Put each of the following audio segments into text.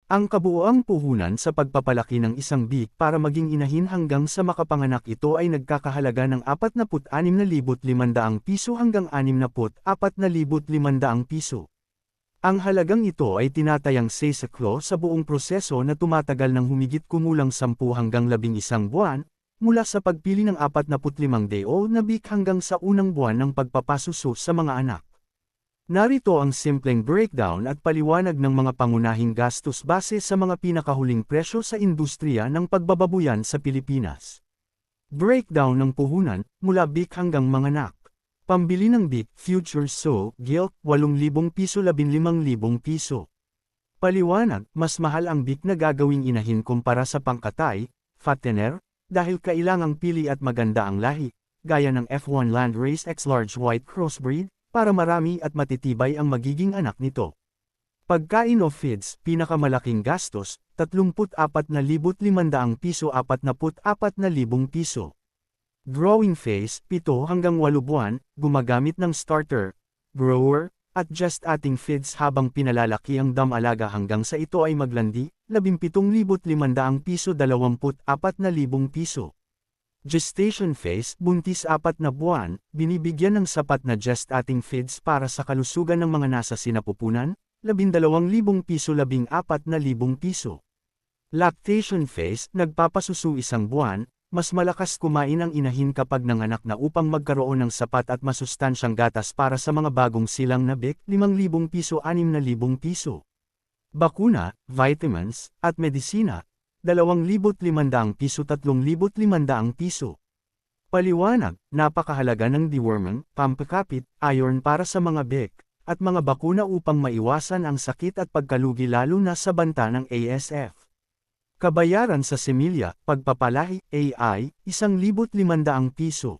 Ang kabuoang puhunan sa pagpapalaki ng isang bik para maging inahin hanggang sa makapanganak ito ay nagkakahalaga ng 46,500 piso hanggang 64,500 piso. Ang halagang ito ay tinatayang sesaklo sa buong proseso na tumatagal ng humigit kumulang 10 hanggang 11 buwan, mula sa pagpili ng 45 deo na bik hanggang sa unang buwan ng pagpapasuso sa mga anak. Narito ang simpleng breakdown at paliwanag ng mga pangunahing gastos base sa mga pinakahuling presyo sa industriya ng pagbababuyan sa Pilipinas. Breakdown ng puhunan, mula bik hanggang manganak. Pambili ng bik, future sow, gilt, 8,000 piso 15,000 piso. Paliwanag, mas mahal ang bik na gagawing inahin kumpara sa pangkatay, fattener, dahil kailangang pili at maganda ang lahi, gaya ng F1 Landrace X Large White Crossbreed, para marami at matitibay ang magiging anak nito. Pagkain o feeds, pinakamalaking gastos, 34,500 piso 44,000 piso. Growing phase, 7 hanggang 8 buwan, gumagamit ng starter, grower, at gestating feeds habang pinalalaki ang dam-alaga hanggang sa ito ay maglandi, 17,500 piso 24,000 piso. Gestation phase, buntis 4 na buwan, binibigyan ng sapat na gestating feeds para sa kalusugan ng mga nasa sinapupunan, 12,000 piso 14,000 piso. Lactation phase, nagpapasusu 1 buwan, mas malakas kumain ang inahin kapag nanganak na upang magkaroon ng sapat at masustansyang gatas para sa mga bagong silang na bik, 5,000 piso 6,000 piso. Bakuna, vitamins, at medisina, 2,500 piso 3,500 piso. Paliwanag, napakahalaga ng deworming, pampakapit, iron para sa mga bik, at mga bakuna upang maiwasan ang sakit at pagkalugi lalo na sa banta ng ASF. Kabayaran sa semilya, pagpapalahi, AI, 1,500 piso.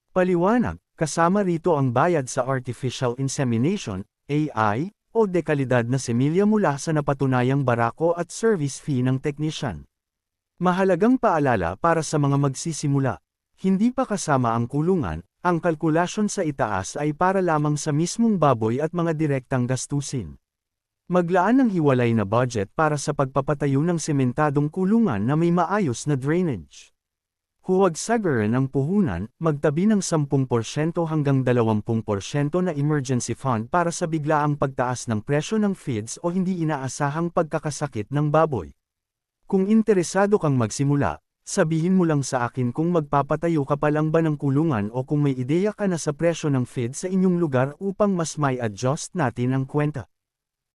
Paliwanag, kasama rito ang bayad sa artificial insemination, AI, o dekalidad na semilya mula sa napatunayang barako at service fee ng technician. Mahalagang paalala para sa mga magsisimula. Hindi pa kasama ang kulungan, ang kalkulasyon sa itaas ay para lamang sa mismong baboy at mga direktang gastusin. Maglaan ng hiwalay na budget para sa pagpapatayo ng sementadong kulungan na may maayos na drainage. Huwag sagaran ang puhunan, magtabi ng 10% hanggang 20% na emergency fund para sa biglaang pagtaas ng presyo ng feeds o hindi inaasahang pagkakasakit ng baboy. Kung interesado kang magsimula, sabihin mo lang sa akin kung magpapatayo ka pa lang ba ng kulungan o kung may ideya ka na sa presyo ng feed sa inyong lugar upang mas may adjust natin ang kwenta.